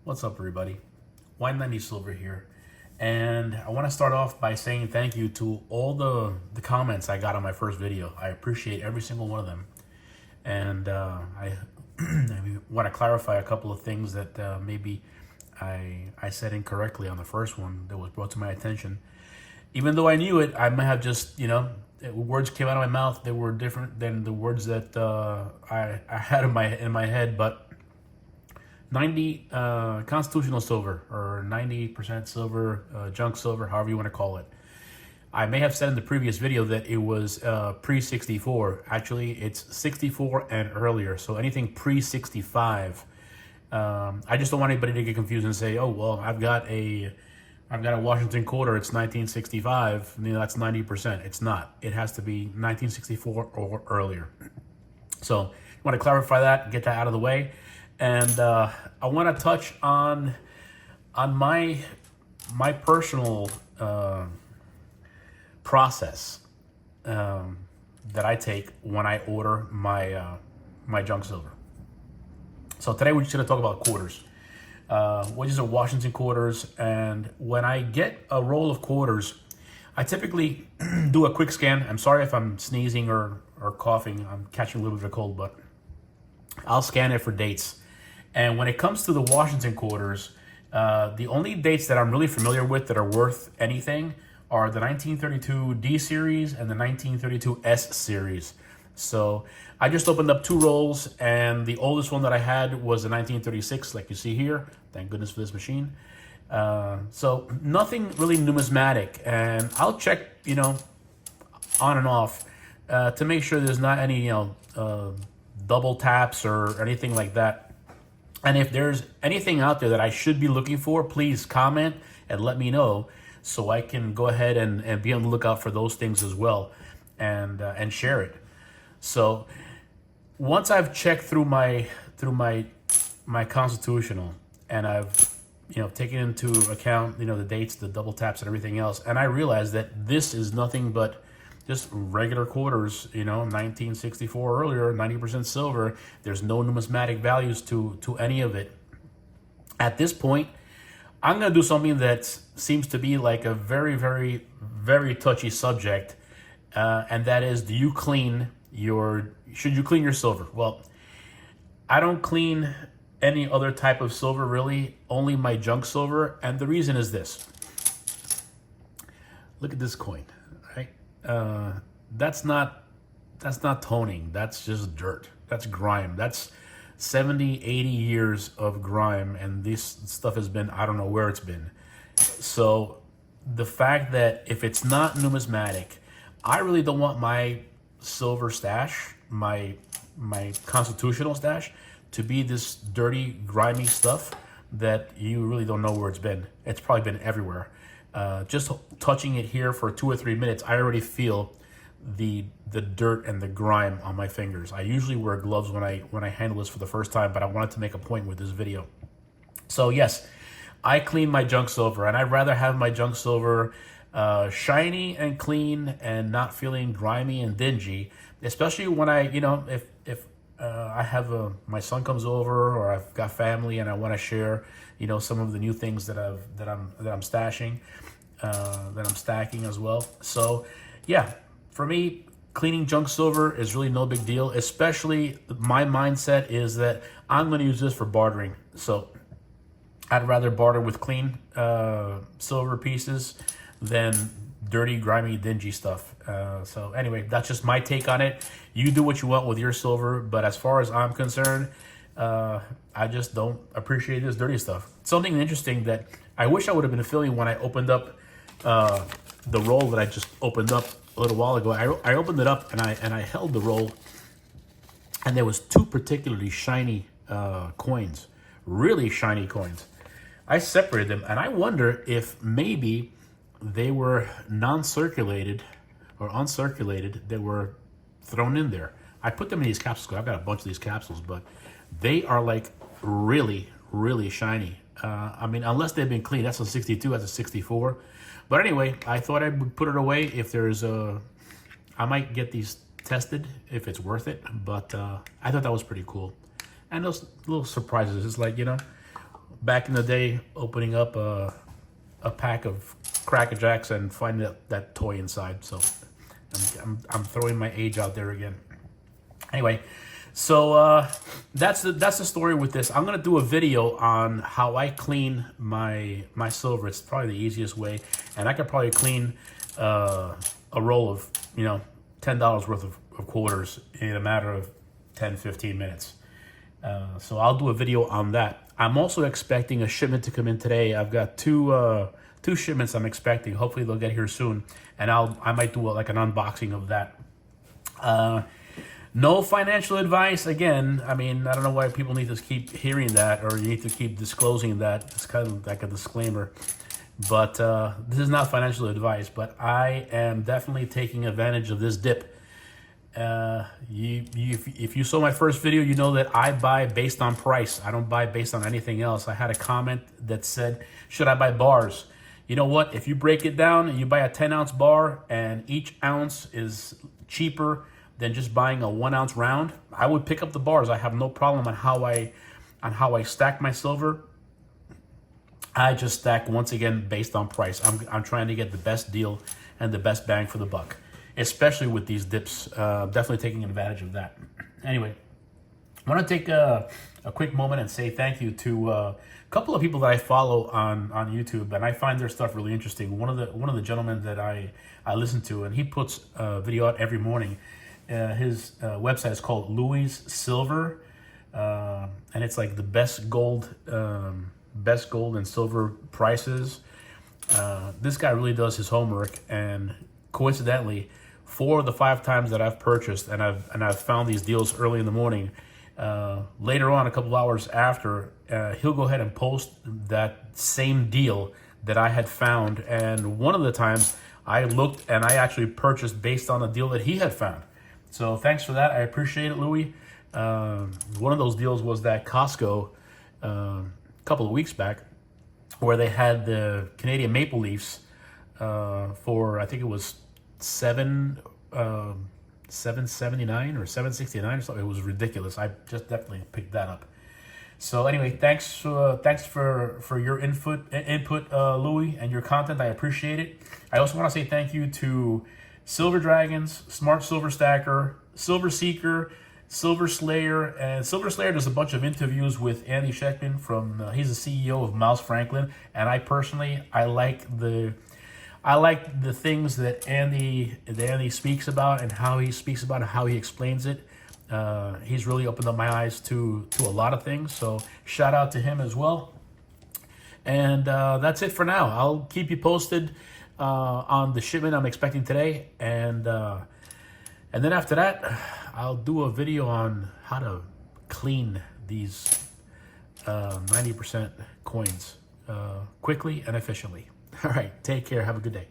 What's up, everybody? Wine90 Silver here, and I want to start off by saying thank you to all the comments I got on my first video. I appreciate every single one of them, and I want to clarify a couple of things that maybe I said incorrectly on the first one that was brought to my attention. Even though I knew it, I might have just words came out of my mouth that were different than the words that I had in my head, but 90 constitutional silver or 90% silver, junk silver, however you want to call it. I may have said in the previous video that it was pre-64. Actually, it's 64 and earlier. So anything pre-65. I just don't want anybody to get confused and say, "Oh, well, I've got a Washington quarter. It's 1965. That's 90%." It's not. It has to be 1964 or earlier. So I want to clarify that, get that out of the way. And I want to touch on my personal process that I take when I order my junk silver. So today we're just going to talk about quarters, which is a Washington quarters. And when I get a roll of quarters, I typically do a quick scan. I'm sorry if I'm sneezing or coughing. I'm catching a little bit of cold, but I'll scan it for dates. And when it comes to the Washington quarters, the only dates that I'm really familiar with that are worth anything are the 1932 D series and the 1932 S series. So I just opened up two rolls, and the oldest one that I had was the 1936, like you see here. Thank goodness for this machine. So nothing really numismatic, and I'll check, on and off to make sure there's not any, double taps or anything like that. And if there's anything out there that I should be looking for, please comment and let me know so I can go ahead and be on the lookout for those things as well and share it. So once I've checked through my constitutional and I've taken into account the dates, the double taps, and everything else, and I realize that this is nothing but just regular quarters, 1964 or earlier, 90% silver. There's no numismatic values to any of it. At this point, I'm going to do something that seems to be like a very, very, very touchy subject, and that is, should you clean your silver? Well, I don't clean any other type of silver, really, only my junk silver, and the reason is this. Look at this coin, right? That's not toning. That's just dirt. That's grime. That's 70, 80 years of grime, and this stuff has been, I don't know where it's been. So the fact that if it's not numismatic, I really don't want my silver stash, my constitutional stash, to be this dirty, grimy stuff that you really don't know where it's been. It's probably been everywhere. Just touching it here for 2 or 3 minutes, I already feel the dirt and the grime on my fingers. I usually wear gloves when I handle this for the first time, but I wanted to make a point with this video. So yes, I clean my junk silver, and I'd rather have my junk silver shiny and clean and not feeling grimy and dingy, especially when if I have my son comes over, or I've got family and I want to share some of the new things that I'm stashing, that I'm stacking as well. So yeah, for me, cleaning junk silver is really no big deal. Especially my mindset is that I'm going to use this for bartering. So I'd rather barter with clean silver pieces than dirty, grimy, dingy stuff. So anyway, that's just my take on it. You do what you want with your silver, but as far as I'm concerned, I just don't appreciate this dirty stuff. Something interesting that I wish I would have been filming when I opened up the roll that I just opened up a little while ago. I opened it up and I held the roll, and there was two particularly shiny coins, really shiny coins. I separated them, and I wonder if maybe they were non-circulated or uncirculated. They were thrown in there. I put them in these capsules. I've got a bunch of these capsules, but they are like really, really shiny. I mean, unless they've been cleaned. That's a 62, that's a 64. But anyway, I thought I would put it away. If there's I might get these tested if it's worth it. But I thought that was pretty cool. And those little surprises, it's like, back in the day, opening up a pack of Cracker Jacks and finding that toy inside. So I'm throwing my age out there again. Anyway, so that's the story with this. I'm gonna do a video on how I clean my silver. It's probably the easiest way, and I could probably clean a roll of $10 worth of quarters in a matter of 10-15 minutes. So I'll do a video on that. I'm also expecting a shipment to come in today. I've got two shipments I'm expecting. Hopefully they'll get here soon, and I might do like an unboxing of that. No financial advice. Again, I mean, I don't know why people need to keep hearing that, or you need to keep disclosing that. It's kind of like a disclaimer. But this is not financial advice, but I am definitely taking advantage of this dip. If you saw my first video, you know that I buy based on price. I don't buy based on anything else. I had a comment that said, should I buy bars? You know what? If you break it down and you buy a 10-ounce bar and each ounce is cheaper than just buying a 1-ounce round, I would pick up the bars. I have no problem on how I stack my silver. I just stack once again based on price. I'm trying to get the best deal and the best bang for the buck, especially with these dips. Definitely taking advantage of that. Anyway, I want to take a quick moment and say thank you to a couple of people that I follow on YouTube, and I find their stuff really interesting. One of the gentlemen that I listen to, and he puts a video out every morning. His website is called Louis Silver, and it's like the best gold and silver prices. This guy really does his homework, and coincidentally, 4 of the 5 times that I've purchased and I've found these deals early in the morning, later on, a couple hours after, he'll go ahead and post that same deal that I had found. And one of the times I looked and I actually purchased based on a deal that he had found. So thanks for that. I appreciate it, Louis. One of those deals was that Costco a couple of weeks back, where they had the Canadian Maple Leafs for, I think it was $7.79 or $7.69 or something. It was ridiculous. I just definitely picked that up. So anyway, thanks for your input, Louis, and your content. I appreciate it. I also want to say thank you to Silver Dragons, Smart Silver Stacker, Silver Seeker, Silver Slayer, and Silver Slayer does a bunch of interviews with Andy Sheckman from. He's the CEO of Mouse Franklin, and I personally like the things that Andy speaks about, and how he speaks about it, how he explains it. He's really opened up my eyes to a lot of things. So shout out to him as well. And that's it for now. I'll keep you posted on the shipment I'm expecting today, and then after that, I'll do a video on how to clean these 90% coins quickly and efficiently. All right, take care. Have a good day.